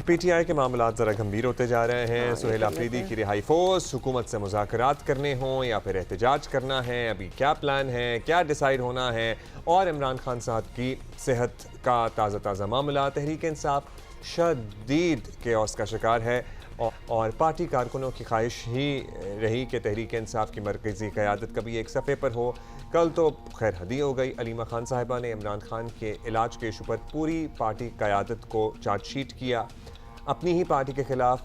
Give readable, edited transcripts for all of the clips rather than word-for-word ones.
P T I کے معاملات ذرا گمبھیر ہوتے جا رہے ہیں۔ سہیل آفریدی کی رہائی فوز، حکومت سے مذاکرات کرنے ہوں یا پھر احتجاج کرنا ہے، ابھی کیا پلان ہے، کیا ڈیسائیڈ ہونا ہے، اور عمران خان صاحب کی صحت کا تازہ معاملہ۔ تحریک انصاف شدید کیوس کا شکار ہے اور پارٹی کارکنوں کی خواہش ہی رہی کہ تحریک انصاف کی مرکزی قیادت کبھی ایک صفحے پر ہو۔ کل تو خیر حدی ہو گئی، علیمہ خان صاحبہ نے عمران خان کے علاج کے ایشو پر پوری پارٹی قیادت کو چارج شیٹ کیا، اپنی ہی پارٹی کے خلاف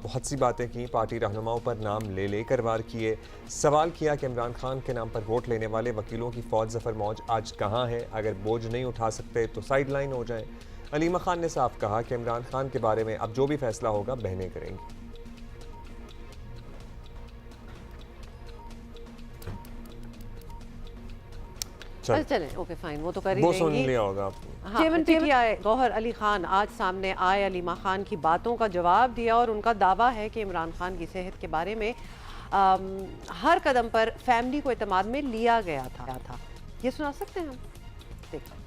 بہت سی باتیں کی، پارٹی رہنماؤں پر نام لے کر وار کیے، سوال کیا کہ عمران خان کے نام پر ووٹ لینے والے وکیلوں کی فوج ظفر موج آج کہاں ہے، اگر بوجھ نہیں اٹھا سکتے تو سائیڈ لائن ہو جائیں۔ علیمہ خان نے صاف کہا کہ عمران خان کے بارے میں اب جو بھی فیصلہ ہوگا بہنیں کریں گی۔ چلیں اوکے فائن، وہ تو کر ہی وہ لیں سن گی۔ لیا ہوگا چیئرمین پی ٹی آئی گوہر علی خان آج سامنے آئے، علیمہ خان کی باتوں کا جواب دیا اور ان کا دعویٰ ہے کہ عمران خان کی صحت کے بارے میں ہر قدم پر فیملی کو اعتماد میں لیا گیا تھا۔ یہ سنا سکتے ہیں ہم؟ دیکھیں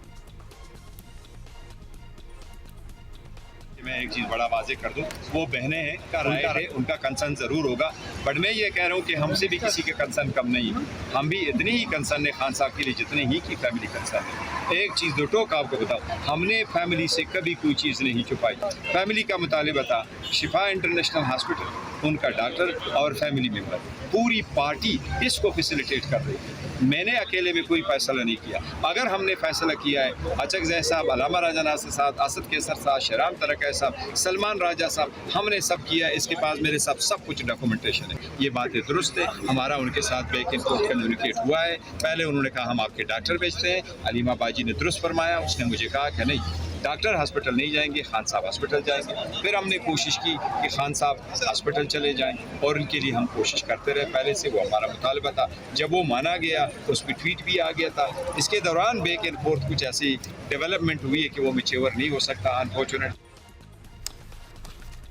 میں ایک چیز بڑا واضح کر دوں، وہ بہنیں ہیں، ان کا کنسرن ضرور ہوگا، بٹ میں یہ کہہ رہا ہوں کہ ہم سے بھی کسی کے کنسرن کم نہیں، ہم بھی اتنی ہی کنسرن ہے خان صاحب کے لیے جتنے ہی کی فیملی کنسرن ہے۔ ایک چیز دو ٹوک آپ کو بتاؤ، ہم نے فیملی سے کبھی کوئی چیز نہیں چھپائی۔ فیملی کا مطالبہ تھا شفا انٹرنیشنل ہاسپٹل، ان کا ڈاکٹر اور فیملی ممبر، پوری پارٹی اس کو فیسیلیٹیٹ کر رہی ہے۔ میں نے اکیلے میں کوئی فیصلہ نہیں کیا، اگر ہم نے فیصلہ کیا ہے، اچک زئی صاحب، علامہ راجہ ناصر صاحب، اسد کیسر صاحب، شہرام ترکہ صاحب، سلمان راجہ صاحب، ہم نے سب کیا ہے، اس کے پاس میرے سب کچھ ڈاکومنٹیشن ہے، یہ باتیں درست ہے، ہمارا ان کے ساتھ بیک اینڈ فورتھ کمیونیکیٹ ہوا ہے۔ پہلے انہوں نے کہا ہم آپ کے ڈاکٹر بھیجتے ہیں، علیمہ باجی نے درست فرمایا، اس نے مجھے کہا کہ نہیں ڈاکٹر ہاسپٹل نہیں جائیں گے، خان صاحب ہاسپٹل جائیں گے۔ پھر ہم نے کوشش کی کہ خان صاحب ہاسپٹل چلے جائیں اور ان کے لیے ہم کوشش کرتے رہے، پہلے سے وہ ہمارا مطالبہ تھا۔ جب وہ مانا گیا اس پہ ٹویٹ بھی آ گیا تھا، اس کے دوران بیک اینڈ فورتھ کچھ ایسی ڈیولپمنٹ ہوئی ہے کہ وہ میچیور نہیں ہو سکتا، انفارچونیٹ۔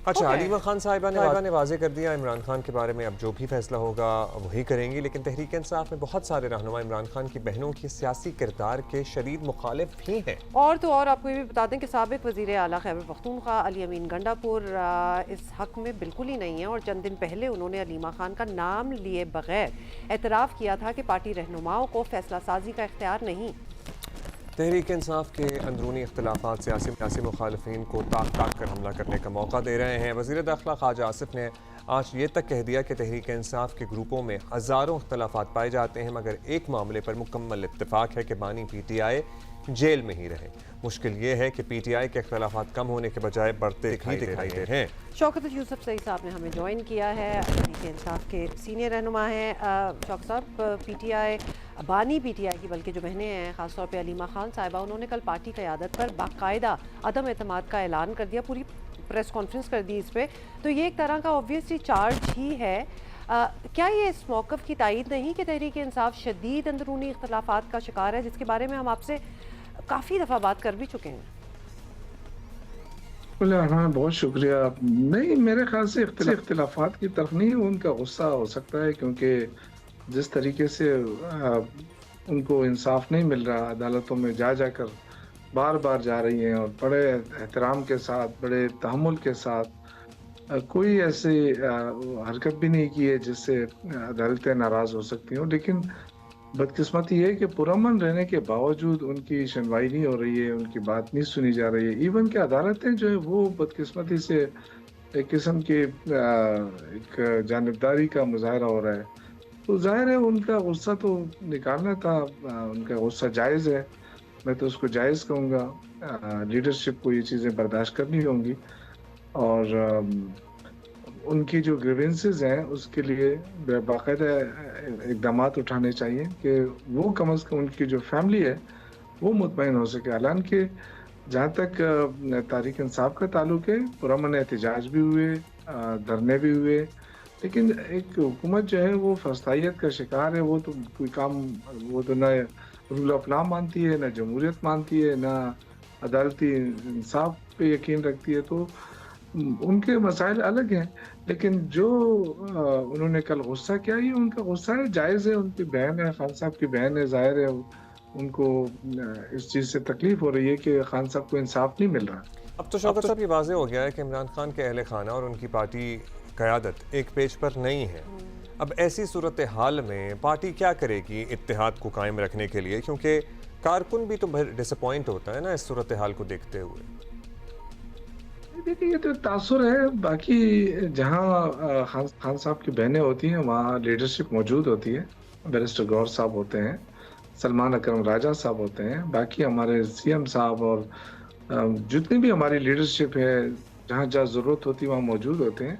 اچھا، علیمہ خان صاحبہ نے واضح کر دیا عمران خان کے بارے میں اب جو بھی فیصلہ ہوگا وہی کریں گی، لیکن تحریک انصاف میں بہت سارے رہنما عمران خان کی بہنوں کی سیاسی کردار کے شدید مخالف بھی ہیں۔ اور تو اور آپ کو یہ بھی بتا دیں کہ سابق وزیر اعلیٰ خیبر پختونخوا علی امین گنڈا پور اس حق میں بالکل ہی نہیں ہے، اور چند دن پہلے انہوں نے علیمہ خان کا نام لیے بغیر اعتراف کیا تھا کہ پارٹی رہنماؤں کو فیصلہ سازی کا اختیار نہیں۔ تحریک انصاف کے اندرونی اختلافات سیاسی مخالفین کو طاق کر حملہ کرنے کا موقع دے رہے ہیں۔ وزیر داخلہ خواجہ آصف نے آج یہ تک کہہ دیا کہ تحریک انصاف کے گروپوں میں ہزاروں اختلافات پائے جاتے ہیں، مگر ایک معاملے پر مکمل اتفاق ہے کہ بانی پی ٹی آئی جیل میں ہی رہے۔ مشکل یہ ہے کہ پی ٹی آئی کے اختلافات کم ہونے کے بجائے بڑھتے دکھائی دے رہے ہیں۔ شوکت یوسف سعید صاحب نے ہمیں جوائن کیا ہے، تحریک انصاف کے سینئر رہنما ہیں۔ شوکت صاحب، پی ٹی آئی بانی پی ٹی آئی کی بلکہ جو بہنیں ہیں، خاص طور پہ علیمہ خان صاحبہ، انہوں نے کل پارٹی قیادت پر باقاعدہ عدم اعتماد کا اعلان کر دیا، پوری پریس کانفرنس کر دی اس پہ، تو یہ ایک طرح کا اوبویسلی چارج ہی ہے۔ کیا یہ اس موقف کی تائید نہیں کہ تحریک انصاف شدید اندرونی اختلافات کا شکار ہے، جس کے بارے میں ہم آپ سے کافی دفعہ بات کر بھی چکے ہیں؟ ہاں، بہت شکریہ۔ نہیں، میرے خیال سے اختلافات کی طرف نہیں، ان کا غصہ ہو سکتا ہے، کیونکہ جس طریقے سے ان کو انصاف نہیں مل رہا، عدالتوں میں جا کر بار بار جا رہی ہیں اور بڑے احترام کے ساتھ، بڑے تحمل کے ساتھ کوئی ایسی حرکت بھی نہیں کی ہے جس سے عدالتیں ناراض ہو سکتی ہوں، لیکن بدقسمتی یہ ہے کہ پرامن رہنے کے باوجود ان کی سنوائی نہیں ہو رہی ہے، ان کی بات نہیں سنی جا رہی ہے۔ ایون کہ عدالتیں جو ہے وہ بدقسمتی سے ایک قسم کی ایک جانبداری کا مظاہرہ ہو رہا ہے، تو ظاہر ہے ان کا غصہ تو نکالنا تھا، ان کا غصہ جائز ہے، میں تو اس کو جائز کہوں گا۔ لیڈرشپ کو یہ چیزیں برداشت کرنی ہوں گی، اور ان کی جو گریونسز ہیں اس کے لیے باقاعدہ اقدامات اٹھانے چاہیے کہ وہ کم از کم ان کی جو فیملی ہے وہ مطمئن ہو سکے۔ حالانکہ جہاں تک تحریک انصاف کا تعلق ہے، پرامن احتجاج بھی ہوئے، دھرنے بھی ہوئے، لیکن ایک حکومت جو ہے وہ فسطائیت کا شکار ہے، وہ تو کوئی کام، وہ تو نہ رول آف لا مانتی ہے، نہ جمہوریت مانتی ہے، نہ عدالتی انصاف پہ یقین رکھتی ہے، تو ان کے مسائل الگ ہیں۔ لیکن جو انہوں نے کل غصہ کیا، یہ ان کا غصہ ہے، جائز ہے، ان کی بہن ہے، خان صاحب کی بہن ہے، ظاہر ہے ان کو اس چیز سے تکلیف ہو رہی ہے کہ خان صاحب کو انصاف نہیں مل رہا. اب تو شوکت صاحب یہ واضح ہو گیا ہے کہ عمران خان کے اہل خانہ اور ان کی پارٹی قیادت ایک پیج پر نہیں ہے. اب ایسی صورتحال میں پارٹی کیا کرے گی اتحاد کو قائم رکھنے کے لیے، کیونکہ کارکن بھی تو ڈس اپوائنٹ ہوتا ہے نا اس صورتحال کو دیکھتے ہوئے. دیکھیں یہ تو تاثر ہے، باقی جہاں خان صاحب کی بہنیں ہوتی ہیں وہاں لیڈرشپ موجود ہوتی ہے. بیرسٹر گور صاحب ہوتے ہیں، سلمان اکرم راجہ صاحب ہوتے ہیں، باقی ہمارے سی ایم صاحب اور جتنی بھی ہماری لیڈرشپ ہے جہاں جہاں ضرورت ہوتی ہے وہاں موجود ہوتے ہیں.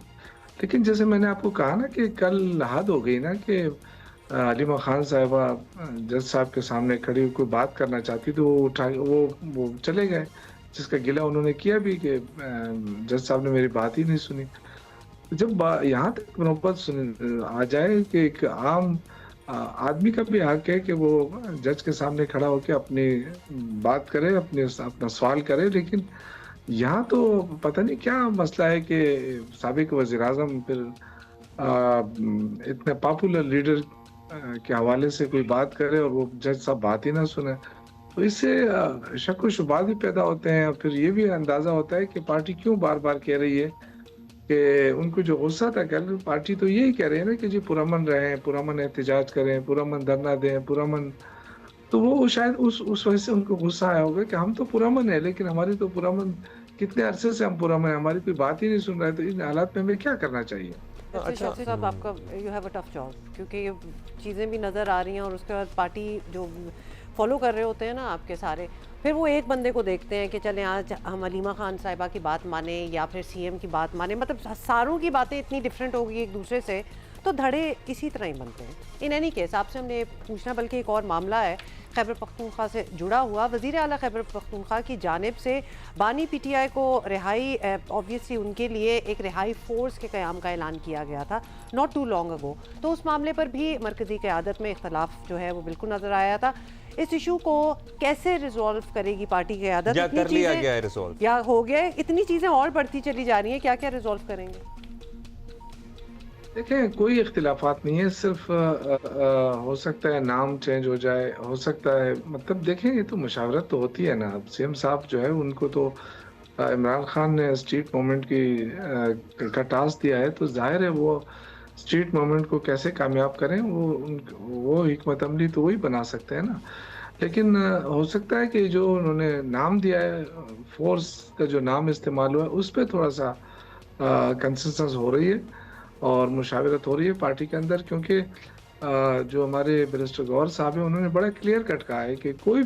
لیکن جیسے میں نے آپ کو کہا نا کہ کل حد ہو گئی نا کہ علیمہ خان صاحبہ جج صاحب کے سامنے کھڑی کوئی بات کرنا چاہتی تو وہ چلے گئے، جس کا گلہ انہوں نے کیا بھی کہ جج صاحب نے میری بات ہی نہیں سنی. جب یہاں تک نوبت آ جائے کہ ایک عام آدمی کا بھی حق ہے کہ وہ جج کے سامنے کھڑا ہو کے اپنی بات کرے، اپنا سوال کرے، لیکن یہاں تو پتہ نہیں کیا مسئلہ ہے کہ سابق وزیر اعظم پھر اتنے پاپولر لیڈر کے حوالے سے کوئی بات کرے اور وہ جج صاحب بات ہی نہ سنے. تو اس سے شک و شبہات بھی پیدا ہوتے ہیں، اور پھر یہ بھی اندازہ ہوتا ہے کہ پارٹی کیوں بار بار کہہ رہی ہے کہ ان کو جو غصہ تھا کل پارٹی تو یہی کہہ رہے ہیں نا کہ جی پرامن رہیں، پرامن احتجاج کریں، پرامن دھرنا دیں، پرامن. تو وہ شاید اس وجہ سے ان کو غصہ آیا ہوگا کہ ہم تو پرامن ہیں لیکن ہماری تو پرامن کتنے عرصے سے ہم پرامن ہیں، ہماری کوئی بات ہی نہیں سن رہے. تو ان حالات میں ہمیں کیا کرنا چاہیے؟ اچھا صاحب آپ کا you have a tough job, کیونکہ یہ چیزیں بھی نظر آ رہی ہیں اور اس کے بعد پارٹی جو فالو کر رہے ہوتے ہیں نا آپ کے سارے، پھر وہ ایک بندے کو دیکھتے ہیں کہ چلیں آج ہم علیمہ خان صاحبہ کی بات مانیں یا پھر سی ایم کی بات مانیں. مطلب ساروں کی باتیں اتنی ڈفرینٹ ہوگی ایک دوسرے سے، تو دھڑے اسی طرح ہی بنتے ہیں. ان اینی کیس آپ سے ہم نے پوچھنا، بلکہ ایک اور معاملہ ہے خیبر پختونخوا سے جڑا ہوا. وزیر اعلیٰ خیبر پختونخوا کی جانب سے بانی پی ٹی آئی کو رہائی، آبویسلی ان کے لیے ایک رہائی فورس کے قیام کا اعلان کیا گیا تھا ناٹ ٹو لانگ اگو. تو اس معاملے پر بھی مرکزی قیادت میں اختلاف جو ہے وہ بالکل نظر آیا تھا. اس ایشو کو کیسے ریزولو کرے گی پارٹی قیادت؟ یا کر لیا گیا ہے ریزولو یا ہو گیا؟ اتنی چیزیں اور بڑھتی چلی جا رہی ہیں، کیا کیا ریزولو کریں گے؟ دیکھیں کوئی اختلافات نہیں ہے، صرف ہو سکتا ہے نام چینج ہو جائے، ہو سکتا ہے، مطلب دیکھیں یہ تو مشاورت تو ہوتی ہے نا. اب سی ایم صاحب جو ہے ان کو تو عمران خان نے اسٹریٹ موومنٹ کا ٹاسک دیا ہے، تو ظاہر ہے وہ اسٹریٹ موومنٹ کو کیسے کامیاب کریں وہ حکمت عملی تو وہی بنا سکتے ہیں نا. لیکن ہو سکتا ہے کہ جو انہوں نے نام دیا ہے، فورس کا جو نام استعمال ہوا ہے اس پہ تھوڑا سا کنسنسس ہو رہی ہے اور مشاورت ہو رہی ہے پارٹی کے اندر، کیونکہ جو ہمارے بیرسٹر گور صاحب ہیں انہوں نے بڑا کلیئر کٹ کہا ہے کہ کوئی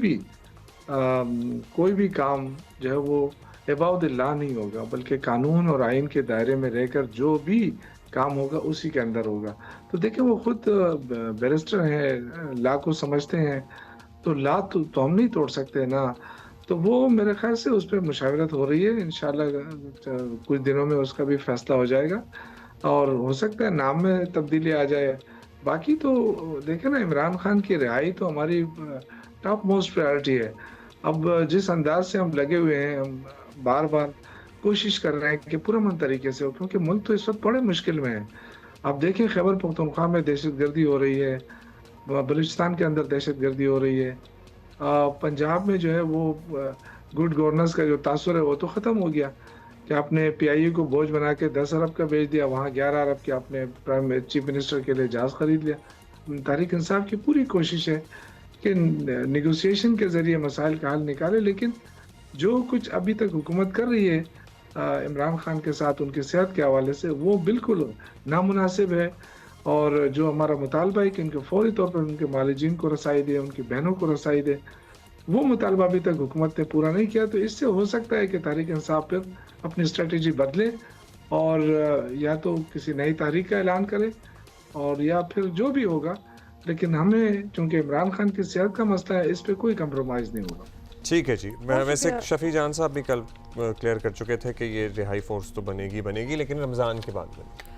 بھی کام جو ہے وہ اباؤ دی لا نہیں ہوگا، بلکہ قانون اور آئین کے دائرے میں رہ کر جو بھی کام ہوگا اسی کے اندر ہوگا. تو دیکھیں وہ خود بیرسٹر ہیں، لا کو سمجھتے ہیں، تو لا تو ہم نہیں توڑ سکتے نا. تو وہ میرے خیال سے اس پہ مشاورت ہو رہی ہے، انشاءاللہ کچھ دنوں میں اس کا بھی فیصلہ ہو جائے گا اور ہو سکتا ہے نام میں تبدیلی آ جائے. باقی تو دیکھیں نا عمران خان کی رہائی تو ہماری ٹاپ موسٹ پرائرٹی ہے. اب جس انداز سے ہم لگے ہوئے ہیں، ہم بار بار کوشش کر رہے ہیں کہ پرامن طریقے سے ہو، کیونکہ ملک تو اس وقت بڑے مشکل میں ہے. اب دیکھیں خیبر پختونخوا میں دہشت گردی ہو رہی ہے، بلوچستان کے اندر دہشت گردی ہو رہی ہے، پنجاب میں جو ہے وہ گڈ گورننس کا جو تاثر ہے وہ تو ختم ہو گیا کہ آپ نے پی آئی اے کو بوجھ بنا کے 10 ارب کا بیچ دیا، وہاں 11 ارب کے آپ نے چیف منسٹر کے لیے جہاز خرید لیا. تحریک انصاف کی پوری کوشش ہے کہ نیگوسیشن کے ذریعے مسائل کا حل نکالے، لیکن جو کچھ ابھی تک حکومت کر رہی ہے عمران خان کے ساتھ ان کی صحت کے حوالے سے وہ بالکل نامناسب ہے. اور جو ہمارا مطالبہ ہے کہ ان کے فوری طور پر ان کے معالجین کو رسائی دے، ان کی بہنوں کو رسائی دے، وہ مطالبہ ابھی تک حکومت نے پورا نہیں کیا. تو اس سے ہو سکتا ہے کہ تحریک انصاف پھر اپنی اسٹریٹجی بدلے اور یا تو کسی نئی تحریک کا اعلان کرے اور یا پھر جو بھی ہوگا. لیکن ہمیں چونکہ عمران خان کی صحت کا مسئلہ ہے، اس پہ کوئی کمپرومائز نہیں ہوگا. ٹھیک ہے جی. ویسے شفیع جان صاحب بھی کل کلیئر کر چکے تھے کہ یہ رہائی فورس تو بنے گی لیکن رمضان کے بعد بنے گی.